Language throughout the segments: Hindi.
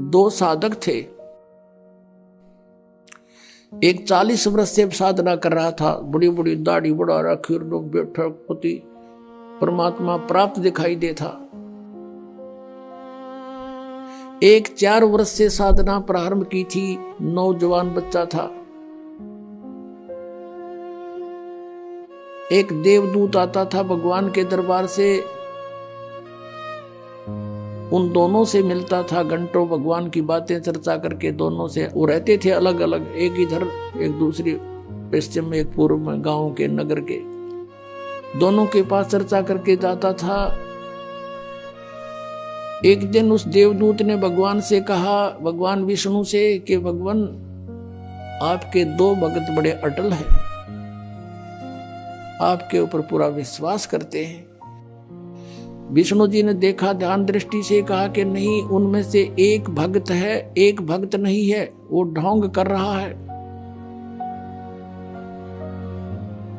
दो साधक थे। एक 40 वर्ष से साधना कर रहा था, बड़ी बड़ी दाढ़ी बढ़ा रखी, लोग बैठक पति परमात्मा प्राप्त दिखाई देता। एक 4 वर्ष से साधना प्रारंभ की थी, नौजवान बच्चा था। एक देवदूत आता था भगवान के दरबार से, उन दोनों से मिलता था, घंटों भगवान की बातें चर्चा करके दोनों से। वो रहते थे अलग अलग, एक इधर एक दूसरी पश्चिम में, एक पूर्व में, गांव के नगर के। दोनों के पास चर्चा करके जाता था। एक दिन उस देवदूत ने भगवान से कहा, भगवान विष्णु से, कि भगवान आपके 2 भक्त बड़े अटल हैं, आपके ऊपर पूरा विश्वास करते हैं। विष्णु जी ने देखा, ध्यान दृष्टि से कहा कि नहीं, उनमें से एक भक्त है, एक भक्त नहीं है, वो ढोंग कर रहा है।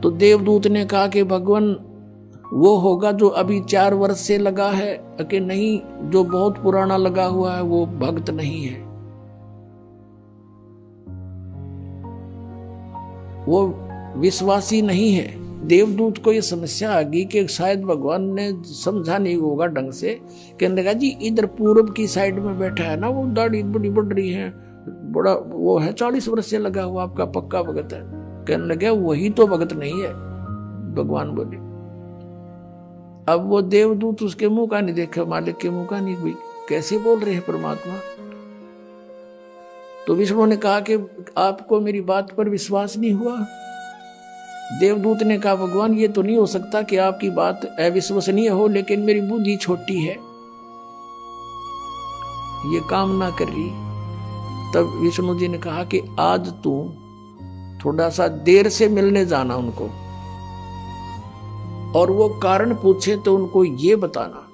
तो देवदूत ने कहा कि भगवान वो होगा जो अभी 4 वर्ष से लगा है, कि नहीं, जो बहुत पुराना लगा हुआ है वो भक्त नहीं है, वो विश्वासी नहीं है। देवदूत को ये समस्या आ गई कि शायद भगवान ने समझा नहीं होगा ढंग से। कहने लगा, जी इधर पूर्व की साइड में बैठा है ना, वो दाढ़ी बड़ी बढ़ रही है, बड़ा वो है, 40 वर्ष से लगा हुआ, आपका पक्का भगत है। कहने लगे, वही तो भगत नहीं है, भगवान बोले। अब वो देवदूत उसके मुंह का नहीं देखा, मालिक के मुंह का नहीं, भाई कैसे बोल रहे हैं परमात्मा। तो विष्णु ने कहा कि आपको मेरी बात पर विश्वास नहीं हुआ। देवदूत ने कहा, भगवान ये तो नहीं हो सकता कि आपकी बात अविश्वसनीय हो, लेकिन मेरी बुद्धि छोटी है, ये काम ना कर रही। तब विष्णु जी ने कहा कि आज तू थोड़ा सा देर से मिलने जाना उनको, और वो कारण पूछे तो उनको ये बताना।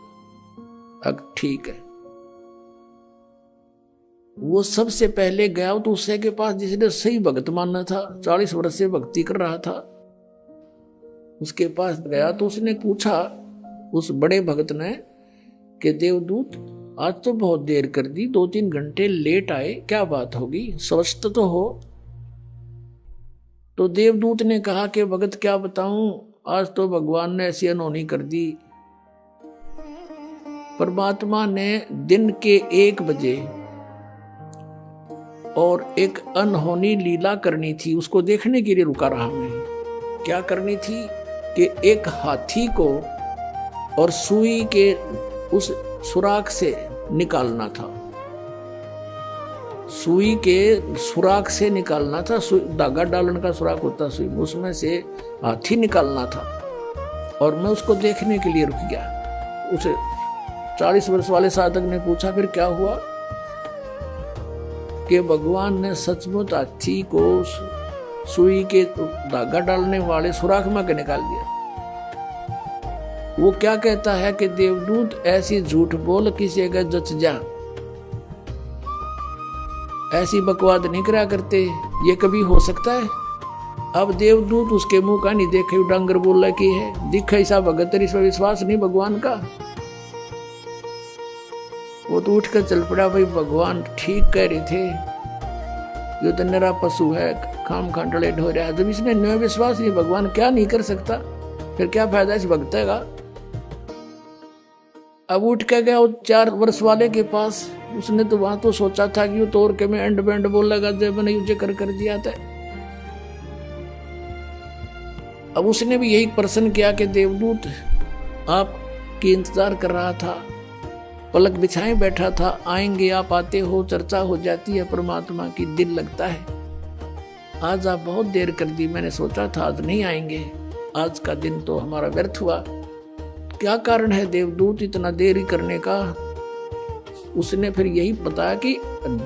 अब ठीक है। वो सबसे पहले गया तो उससे के पास जिसने सही भगत मानना था, 40 वर्ष से भक्ति कर रहा था, उसके पास गया तो उसने पूछा उस बड़े भगत ने कि देवदूत आज तो बहुत देर कर दी, 2-3 घंटे लेट आए, क्या बात होगी, स्वस्थ तो हो। तो देवदूत ने कहा कि भगत क्या बताऊं, आज तो भगवान ने ऐसी अनहोनी कर दी। परमात्मा ने दिन के 1 बजे और एक अनहोनी लीला करनी थी, उसको देखने के लिए रुका रहा मैं। क्या करनी थी कि एक हाथी को और सुई के उस सुराख से निकालना था, सुई के सुराख से निकालना था, धागा डालने का सुराख होता सुई, उसमें से हाथी निकालना था। और मैं उसको देखने के लिए रुक गया। उसे 40 वर्ष वाले साधक ने पूछा, फिर क्या हुआ? कि भगवान ने सचमुच हाथी को सुई के धागा डालने वाले सुराख में निकाल दिया। वो क्या कहता है कि देवदूत ऐसी झूठ बोल किसी का जच जा, ऐसी बकवाद नहीं करा करते, ये कभी हो सकता है? अब देवदूत उसके मुंह का नहीं देखे, डांगर बोला कि है दिखा ऐसा भगत, इस पर विश्वास नहीं भगवान का। वो तो उठ कर चल पड़ा, भाई भगवान ठीक कह रहे थे, जो तो नरा पशु है, खाम खांडले ढो रहा है। जब इसने न विश्वास नहीं, भगवान क्या नहीं कर सकता, फिर क्या फायदा इस भक्त का। अब उठ के गया वो 4 वर्ष वाले के पास। उसने तो वहां तो सोचा था कि वो तोड़ के मैं एंड बैंड बोलेगा, जब मैंने युद्ध कर दिया था। अब उसने भी यही प्रश्न किया कि देवदूत आपकी इंतजार कर रहा था, पलक बिछाए बैठा था, आएंगे आप, आते हो, चर्चा हो जाती है परमात्मा की, दिल लगता है। आज आप बहुत देर कर दी, मैंने सोचा था आज नहीं आएंगे, आज का दिन तो हमारा व्यर्थ हुआ। क्या कारण है देवदूत इतना देरी करने का? उसने फिर यही बताया कि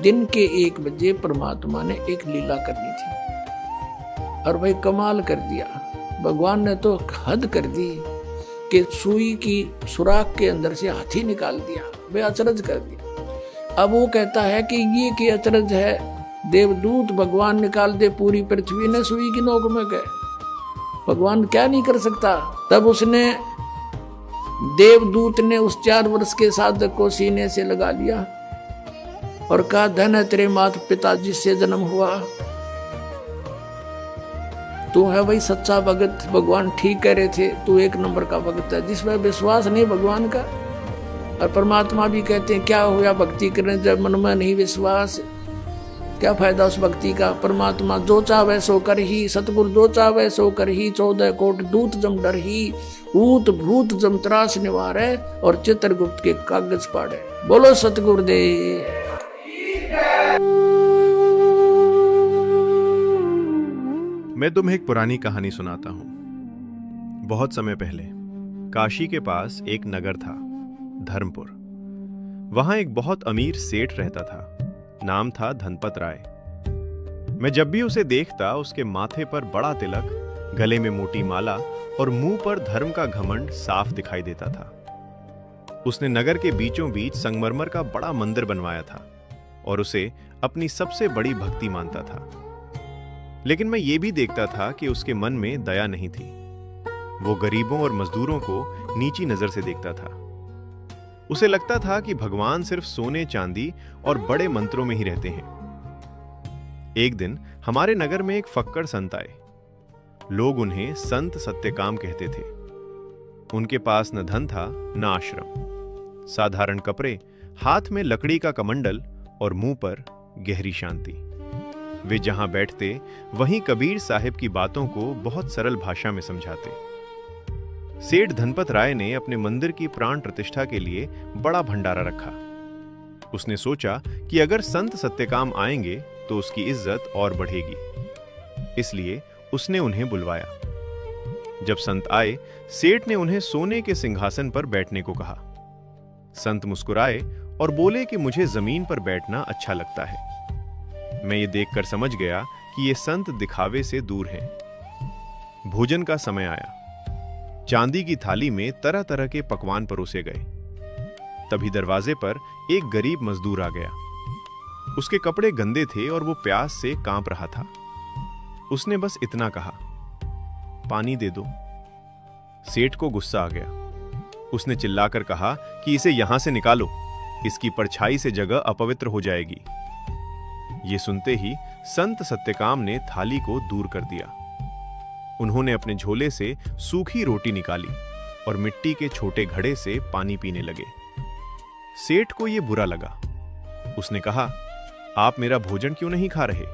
दिन के 1 बजे परमात्मा ने एक लीला करनी थी। और भाई कमाल कर दिया, भगवान ने तो हद कर दी कि सुई की सुराख के अंदर से हाथी निकाल दिया, वे अचरज कर दिया। अब वो कहता है कि ये की अचरज है, देवदूत भगवान निकाल दे, पूरी पृथ्वी ने सुई की नोक में गए, भगवान क्या नहीं कर सकता। तब उसने देवदूत ने उस 4 वर्ष के साधक को सीने से लगा लिया और कहा धन है तेरे माता पिता जिससे जन्म हुआ, तू है भाई सच्चा भगत, भगवान ठीक कह रहे थे, तू एक नंबर का भगत है जिसमें विश्वास नहीं भगवान का। और परमात्मा भी कहते हैं क्या हुआ भक्ति करने जब मन में नहीं विश्वास, क्या फायदा उस भक्ति का। परमात्मा जो चाहे सो कर ही, सतगुरु जो चाहे सो कर ही, 14 कोट दूत जम डर ही, ऊत भूत जम त्रास निवारे, और चित्रगुप्त के कागज पाड़े। बोलो सतगुरुदेव। मैं तुम्हें एक पुरानी कहानी सुनाता हूं। बहुत समय पहले काशी के पास एक नगर था, धर्मपुर। वहां एक बहुत अमीर सेठ रहता था, नाम था धनपत राय। मैं जब भी उसे देखता उसके माथे पर बड़ा तिलक, गले में मोटी माला और मुंह पर धर्म का घमंड साफ दिखाई देता था। उसने नगर के बीचों बीच संगमरमर का बड़ा मंदिर बनवाया था और उसे अपनी सबसे बड़ी भक्ति मानता था। लेकिन मैं ये भी देखता था कि उसके मन में दया नहीं थी। वो गरीबों और मजदूरों को नीची नजर से देखता था। उसे लगता था कि भगवान सिर्फ सोने चांदी और बड़े मंत्रों में ही रहते हैं। एक दिन हमारे नगर में एक फक्कड़ संत आए। लोग उन्हें संत सत्यकाम कहते थे। उनके पास न धन था न आश्रम, साधारण कपड़े, हाथ में लकड़ी का कमंडल और मुंह पर गहरी शांति। वे जहां बैठते वहीं कबीर साहिब की बातों को बहुत सरल भाषा में समझाते। सेठ धनपत राय ने अपने मंदिर की प्राण प्रतिष्ठा के लिए बड़ा भंडारा रखा। उसने सोचा कि अगर संत सत्यकाम आएंगे तो उसकी इज्जत और बढ़ेगी, इसलिए उसने उन्हें बुलवाया। जब संत आए, सेठ ने उन्हें सोने के सिंहासन पर बैठने को कहा। संत मुस्कुराए और बोले कि मुझे जमीन पर बैठना अच्छा लगता है। मैं ये देखकर समझ गया कि ये संत दिखावे से दूर हैं। भोजन का समय आया। चांदी की थाली में तरह तरह के पकवान परोसे गए। तभी दरवाजे पर एक गरीब मजदूर आ गया। उसके कपड़े गंदे थे और वो प्यास से कांप रहा था। उसने बस इतना कहा, पानी दे दो। सेठ को गुस्सा आ गया। उसने चिल्लाकर कहा कि इसे यहां से निकालो, इसकी परछाई से जगह अपवित्र हो जाएगी। ये सुनते ही संत सत्यकाम ने थाली को दूर कर दिया। उन्होंने अपने झोले से सूखी रोटी निकाली और मिट्टी के छोटे घड़े से पानी पीने लगे। सेठ को यह बुरा लगा। उसने कहा, आप मेरा भोजन क्यों नहीं खा रहे?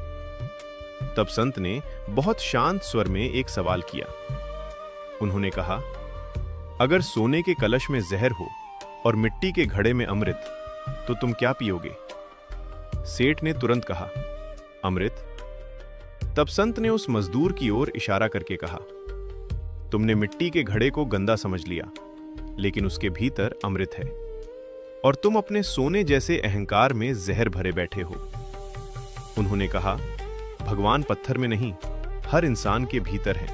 तब संत ने बहुत शांत स्वर में एक सवाल किया। उन्होंने कहा, अगर सोने के कलश में जहर हो और मिट्टी के घड़े में अमृत, तो तुम क्या पियोगे? सेठ ने तुरंत कहा, अमृत। तब संत ने उस मजदूर की ओर इशारा करके कहा, तुमने मिट्टी के घड़े को गंदा समझ लिया, लेकिन उसके भीतर अमृत है, और तुम अपने सोने जैसे अहंकार में जहर भरे बैठे हो। उन्होंने कहा, भगवान पत्थर में नहीं, हर इंसान के भीतर है।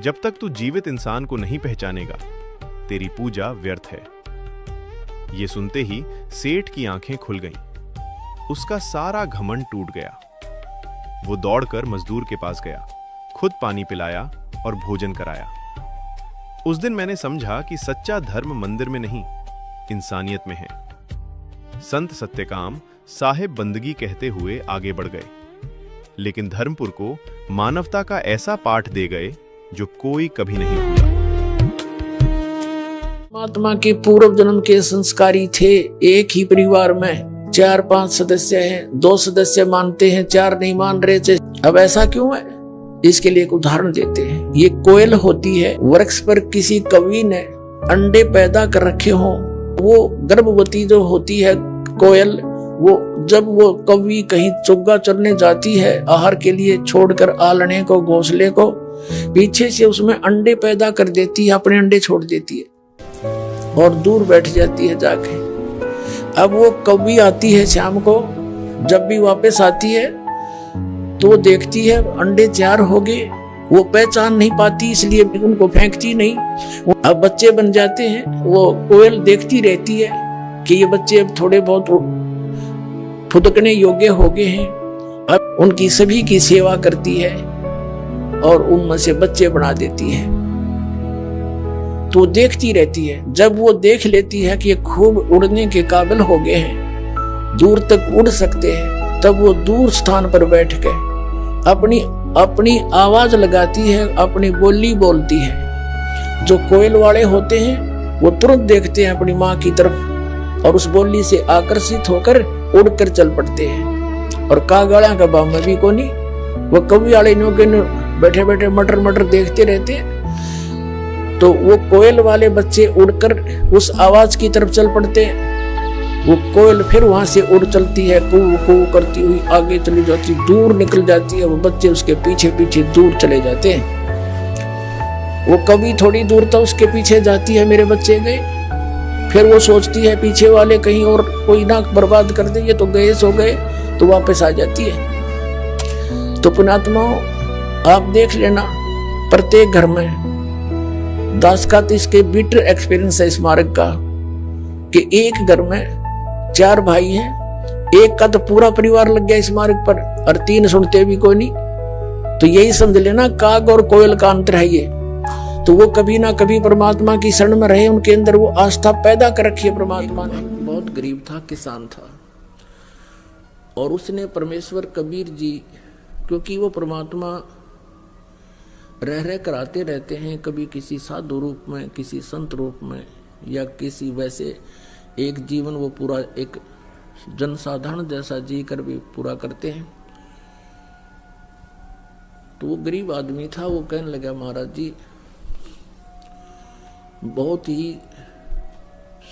जब तक तू जीवित इंसान को नहीं पहचानेगा, तेरी पूजा व्यर्थ है। यह सुनते ही सेठ की आंखें खुल गईं। उसका सारा घमंड टूट गया। वो दौड़कर मजदूर के पास गया, खुद पानी पिलाया और भोजन कराया। उस दिन मैंने समझा कि सच्चा धर्म मंदिर में नहीं, इंसानियत में है। संत सत्यकाम साहिब बंदगी कहते हुए आगे बढ़ गए, लेकिन धर्मपुर को मानवता का ऐसा पाठ दे गए जो कोई कभी नहीं भूला। महात्मा के पूर्व जन्म के संस्कारी थे। एक ही परिवार में 4-5 सदस्य हैं, 2 सदस्य मानते हैं, 4 नहीं मान रहे थे। अब ऐसा क्यों है? इसके लिए एक उदाहरण देते हैं। ये कोयल होती है, वृक्ष पर किसी कवि ने अंडे पैदा कर रखे हों, वो गर्भवती जो होती है कोयल, वो जब वो कवि कहीं चुग्गा चरने जाती है आहार के लिए, छोड़कर आलने को, घोंसले को, पीछे से उसमें अंडे पैदा कर देती है, अपने अंडे छोड़ देती है और दूर बैठ जाती है जाके। अब वो कभी आती है शाम को, जब भी वापस आती है तो देखती है अंडे 4 हो गए। वो पहचान नहीं पाती, इसलिए उनको फेंकती नहीं। अब बच्चे बन जाते हैं। वो कोयल देखती रहती है कि ये बच्चे अब थोड़े बहुत फुदकने योग्य हो गए हैं। अब उनकी सभी की सेवा करती है और उनमें से बच्चे बना देती है। तो देखती रहती है। जब वो देख लेती है कि ये खूब उड़ने के काबिल हो गए हैं, दूर तक उड़ सकते हैं, तब वो दूर स्थान पर बैठ के अपनी अपनी आवाज लगाती है, अपनी बोली बोलती है। जो कोयल वाले होते हैं वो तुरंत देखते हैं अपनी माँ की तरफ और उस बोली से आकर्षित होकर उड़कर चल पड़ते हैं। और कागड़ा का बाम में भी को नहीं, वो कवि वाले नो के बैठे बैठे मटर मटर देखते रहते हैं। तो वो कोयल वाले बच्चे उड़कर उस आवाज की तरफ चल पड़ते हैं। वो कोयल फिर वहां से उड़ चलती है, कू कू करती हुई आगे चली जाती, दूर निकल जाती है। वो बच्चे उसके पीछे पीछे दूर चले जाते हैं। वो कभी थोड़ी दूर तक उसके पीछे जाती है, मेरे बच्चे गए। फिर वो सोचती है पीछे वाले कहीं और कोई ना बर्बाद कर दे, ये तो गए सो गए, तो वापस आ जाती है। तो पुण्यात्माओं, आप देख लेना, प्रत्येक घर में दास का तो इसके बिटर एक्सपीरियंस है इस मार्ग का, कि एक घर में 4 भाई हैं, एक का तो पूरा परिवार लग गया इस मार्ग पर और 3 सुनते भी कोई नहीं। तो यही समझ लेना काग और कोयल का अंतर है ये। तो वो कभी ना कभी परमात्मा की शरण में रहे, उनके अंदर वो आस्था पैदा कर रखी है परमात्मा ने। बहुत गरीब था, किसान था, और उसने परमेश्वर कबीर जी, क्योंकि वो परमात्मा रह रह कराते रहते हैं, कभी किसी साधु रूप में, किसी संत रूप में, या किसी वैसे एक जीवन वो पूरा एक जनसाधारण जैसा जी कर भी पूरा करते हैं। तो वो गरीब आदमी था, वो कहने लगा महाराज जी बहुत ही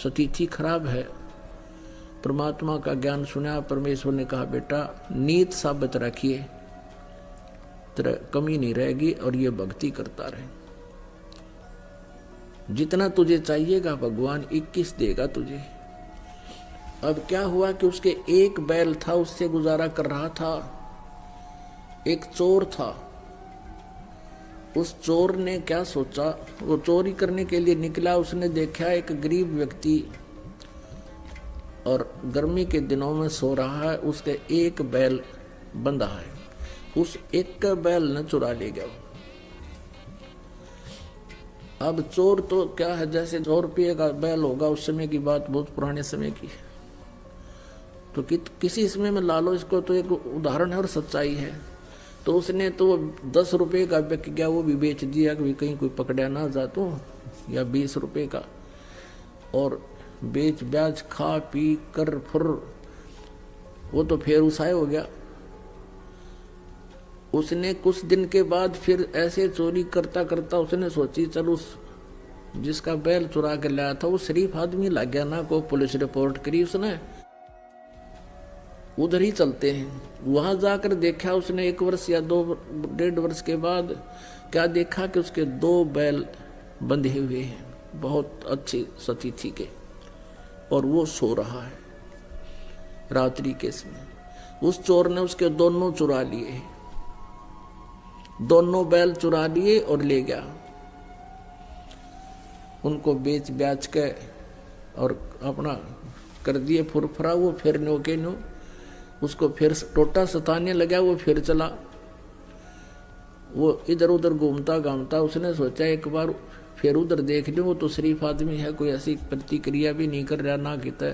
स्थिति खराब है, परमात्मा का ज्ञान सुना। परमेश्वर ने कहा बेटा नीत साबित रखिए, तेरा कमी नहीं रहेगी और ये भक्ति करता रहे, जितना तुझे चाहिएगा भगवान 21 देगा तुझे। अब क्या हुआ कि उसके एक बैल था, उससे गुजारा कर रहा था। एक चोर था, उस चोर ने क्या सोचा, वो चोरी करने के लिए निकला। उसने देखा एक गरीब व्यक्ति और गर्मी के दिनों में सो रहा है, उसके एक बैल बंधा है, उस एक का बैल न चुरा ले गया। अब चोर तो क्या है, जैसे 100 रुपये का बैल होगा, उस समय की बात, बहुत पुराने समय की, तो किसी समय में ला लो इसको, तो एक उदाहरण है और सच्चाई है। तो उसने तो 10 रुपये का बिक गया, वो भी बेच दिया कि कहीं कोई पकड़ा ना जा तो, या 20 रुपये का, और बेच ब्याज खा पी कर फुर वो तो फिर उसाए हो गया। उसने कुछ दिन के बाद फिर ऐसे चोरी करता करता उसने सोची चल उस जिसका बैल चुरा के लाया था वो शरीफ आदमी लग गया ना, को पुलिस रिपोर्ट करी उसने, उधर ही चलते हैं। वहां जाकर देखा उसने 1 वर्ष या 2-1.5 वर्ष के बाद क्या देखा कि उसके 2 बैल बंधे हुए हैं, बहुत अच्छी स्थिति के, और वो सो रहा है रात्रि के समय। उस चोर ने उसके दोनों चुरा लिए, दोनों बैल चुरा लिए और ले गया। उनको बेच ब्याच के और अपना कर दिए फुरफुरा। वो फिर नो के नो उसको फिर टोटा सताने लगा, वो फिर चला। वो इधर उधर घूमता घामता उसने सोचा एक बार फिर उधर देख लो, वो तो शरीफ आदमी है, कोई ऐसी प्रतिक्रिया भी नहीं कर रहा, ना कहता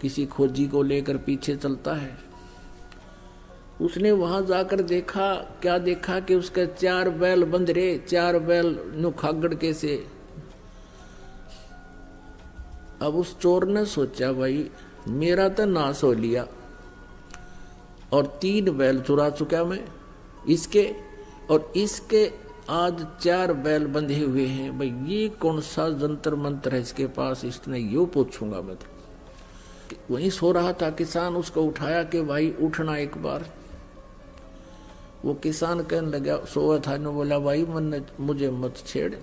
किसी खोजी को लेकर पीछे चलता है। उसने वहां जाकर देखा, क्या देखा कि उसके 4 बैल बंध रहे, 4 बैल नु खागड़ के से। अब उस चोर ने सोचा भाई मेरा तो नाश हो लिया और 3 बैल चुरा चुका मैं इसके, और इसके आज 4 बैल बंधे हुए हैं। भाई ये कौन सा जंतर मंत्र है इसके पास, इसने यो पूछूंगा मैं तो। वहीं सो रहा था किसान, उसको उठाया कि भाई उठना एक बार। वो किसान कहने लगा, सोया था ने बोला भाई मुझे मत छेड़,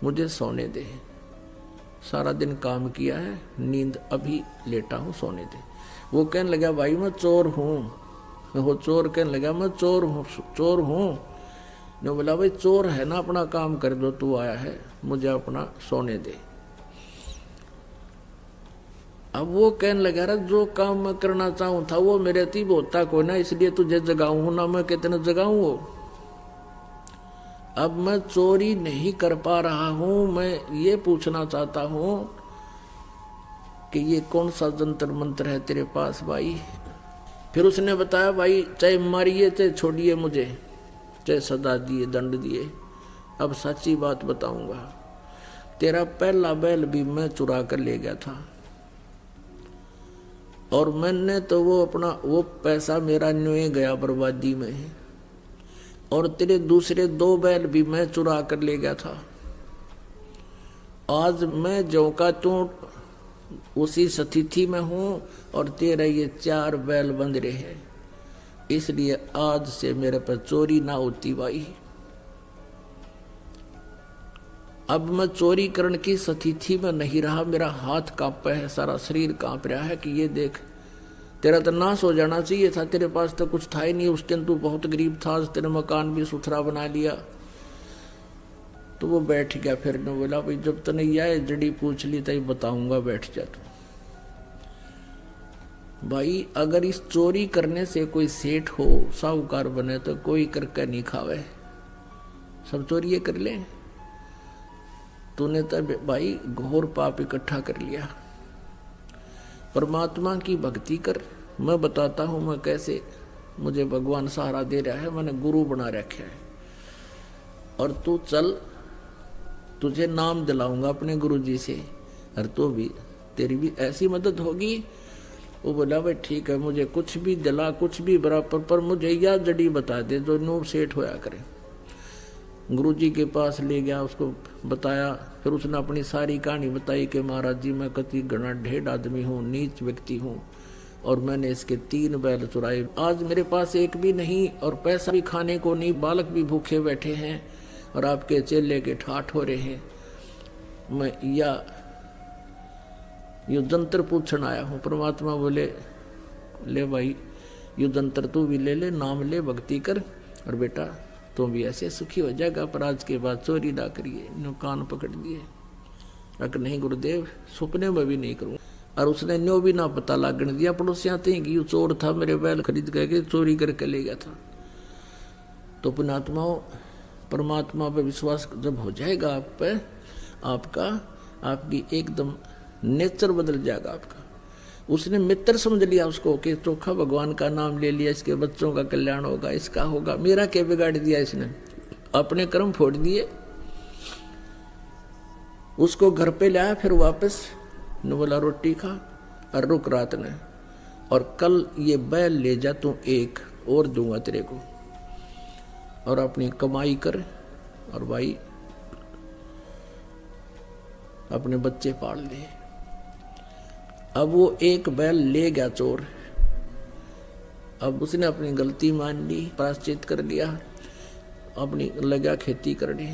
मुझे सोने दे, सारा दिन काम किया है, नींद अभी लेटा हूँ, सोने दे। वो कहने लगा भाई मैं चोर हूँ। वो चोर कहने लगा मैं चोर हूँ। ने बोला भाई चोर है ना, अपना काम कर दो, तू आया है, मुझे अपना सोने दे। अब वो कहने लगा रहा जो काम मैं करना चाहूँ था वो मेरे तीब होता को ना, इसलिए तुझे जगाऊँ ना, मैं कितने जगाऊँ वो। अब मैं चोरी नहीं कर पा रहा हूँ, मैं ये पूछना चाहता हूँ कि ये कौन सा जंतर मंत्र है तेरे पास भाई। फिर उसने बताया भाई चाहे मारिए चाहे छोड़िए मुझे, चाहे सदा दिए दंड दिए, अब सच्ची बात बताऊंगा, तेरा पहला बैल भी मैं चुरा कर ले गया था और मैंने तो वो पैसा मेरा न्योए गया बर्बादी में, और तेरे दूसरे 2 बैल भी मैं चुरा कर ले गया था। आज मैं जो का त्यों उसी स्थिति में हूं और तेरा ये 4 बैल बंध रहे हैं, इसलिए आज से मेरे पर चोरी ना होती भाई। अब मैं चोरी करने की स्थिति में नहीं रहा, मेरा हाथ कांपा है, सारा शरीर कांप रहा है कि ये देख तेरा तो नाश हो जाना चाहिए था, तेरे पास तो कुछ था ही नहीं उस दिन, तू बहुत गरीब था, आज तेरे मकान भी सुथरा बना लिया। तो वो बैठ गया, फिर ने बोला भाई जब तने यह जड़ी पूछ ली तभी बताऊंगा, बैठ जा तू। भाई अगर इस चोरी करने से कोई सेठ हो साहूकार बने तो कोई करके नहीं खावे, सब चोरी कर ले। तूने तो भाई घोर पाप इकट्ठा कर लिया। परमात्मा की भक्ति कर, मैं बताता हूं मैं कैसे मुझे भगवान सहारा दे रहा है, मैंने गुरु बना रखा है, और तू चल तुझे नाम दिलाऊंगा अपने गुरु जी से, और तो भी तेरी भी ऐसी मदद होगी। वो बोला भाई ठीक है, मुझे कुछ भी दिला, कुछ भी बराबर, पर मुझे यह जड़ी बता दे जो नूब सेठ होया करे। गुरुजी के पास ले गया, उसको बताया, फिर उसने अपनी सारी कहानी बताई कि महाराज जी मैं कति घना ढेर आदमी हूँ, नीच व्यक्ति हूँ, और मैंने इसके 3 बैल चुराए, आज मेरे पास एक भी नहीं और पैसा भी खाने को नहीं, बालक भी भूखे बैठे हैं और आपके चेले के ठाठ हो रहे हैं। मैं यो जंतर पूछन आया हूँ। परमात्मा बोले ले भाई यो जंतर तू भी ले ले, नाम ले, भक्ति कर, और बेटा तो भी ऐसे सुखी हो जाएगा, पर आज के बाद चोरी ना करिए। नो कान पकड़ दिए, अगर नहीं गुरुदेव सपने में भी नहीं करूँ। और उसने न्यो भी ना पता लागने दिया पड़ोसियां थे कि चोर था, मेरे बैल खरीद करके चोरी करके ले गया था। तो पुण्यात्माओं परमात्मा पे विश्वास जब हो जाएगा आप पे, आपकी एकदम नेचर बदल जाएगा आपका। उसने मित्र समझ लिया उसको कि चोखा भगवान का नाम ले लिया, इसके बच्चों का कल्याण होगा, इसका होगा, मेरा क्या बिगाड़ दिया इसने, अपने कर्म फोड़ दिए। उसको घर पे लाया, फिर वापस ने बोला रोटी खा और रुक रात ने, और कल ये बैल ले जा, तू एक और दूंगा तेरे को, और अपनी कमाई कर, और भाई अपने बच्चे पाल ले। अब वो एक बैल ले गया चोर, अब उसने अपनी गलती मान ली, प्रायश्चित कर लिया, अपनी लगा खेती करने।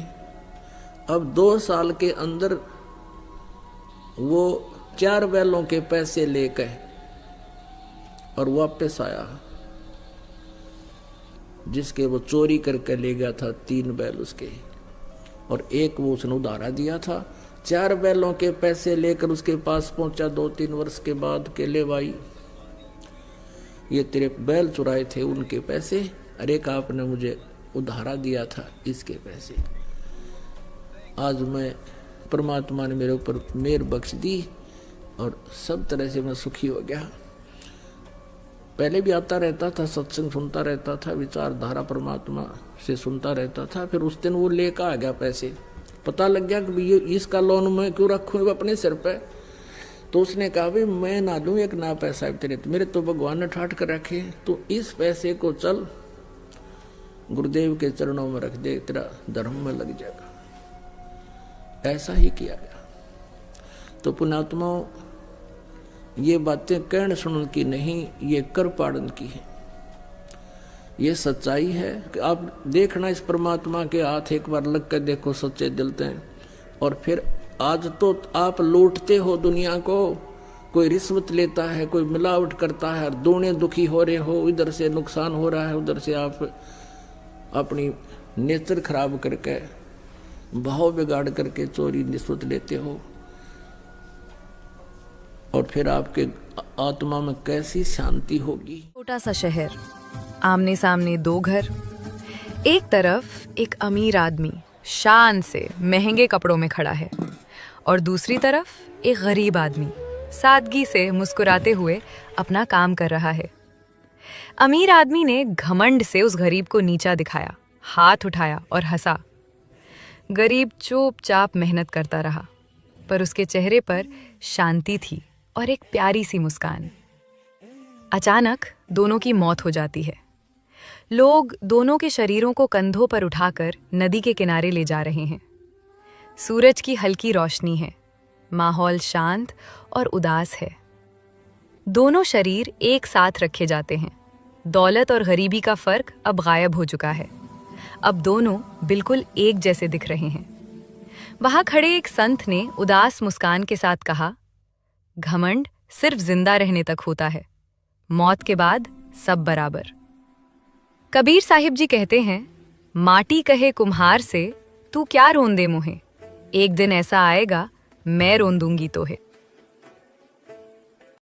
अब 2 साल के अंदर वो 4 बैलों के पैसे लेकर और वापस आया, जिसके वो चोरी करके ले गया था 3 बैल उसके, और एक वो उसने उधारा दिया था। 4 बैलों के पैसे लेकर उसके पास पहुंचा 2-3 वर्ष के बाद के ले भाई ये तेरे बैल चुराए थे उनके पैसे, अरे का आपने मुझे उधारा दिया था इसके पैसे। आज मैं परमात्मा ने मेरे ऊपर मेहर बख्श दी और सब तरह से मैं सुखी हो गया। पहले भी आता रहता था, सत्संग सुनता रहता था, विचारधारा परमात्मा से सुनता रहता था। फिर उस दिन वो लेकर आ गया पैसे, पता लग गया कि ये इसका लोन मैं क्यों रखूँ अपने सिर पे। तो उसने कहा भाई मैं ना दूं एक ना पैसा तेरे, मेरे तो भगवान ने ठाट कर रखे, तो इस पैसे को चल गुरुदेव के चरणों में रख दे, तेरा धर्म में लग जाएगा। ऐसा ही किया गया। तो पुण्यात्माओं ये बातें कहने सुनने की नहीं, ये कर पाड़न की है। ये सच्चाई है कि आप देखना इस परमात्मा के हाथ एक बार लग कर देखो, सच्चे दिलते हैं। और फिर आज तो आप लूटते हो दुनिया को, कोई रिश्वत लेता है, कोई मिलावट करता है, दोनों दुखी हो रहे हो, इधर से नुकसान हो रहा है, उधर से आप अपनी नेचर खराब करके भाव बिगाड़ करके चोरी रिश्वत लेते हो। और फिर आपके आत्मा में कैसी शांति होगी। छोटा सा शहर, आमने सामने 2 घर, एक तरफ एक अमीर आदमी शान से महंगे कपड़ों में खड़ा है और दूसरी तरफ एक गरीब आदमी सादगी से मुस्कुराते हुए अपना काम कर रहा है। अमीर आदमी ने घमंड से उस गरीब को नीचा दिखाया, हाथ उठाया और हंसा। गरीब चुपचाप मेहनत करता रहा, पर उसके चेहरे पर शांति थी और एक प्यारी सी मुस्कान। अचानक दोनों की मौत हो जाती है। लोग दोनों के शरीरों को कंधों पर उठाकर नदी के किनारे ले जा रहे हैं। सूरज की हल्की रोशनी है, माहौल शांत और उदास है। दोनों शरीर एक साथ रखे जाते हैं। दौलत और गरीबी का फर्क अब गायब हो चुका है। अब दोनों बिल्कुल एक जैसे दिख रहे हैं। वहां खड़े एक संत ने उदास मुस्कान के साथ कहा, घमंड सिर्फ जिंदा रहने तक होता है, मौत के बाद सब बराबर। कबीर साहिब जी कहते हैं, माटी कहे कुम्हार से, तू क्या रोंदे मुहे, एक दिन ऐसा आएगा मैं रोंदूंगी तो है।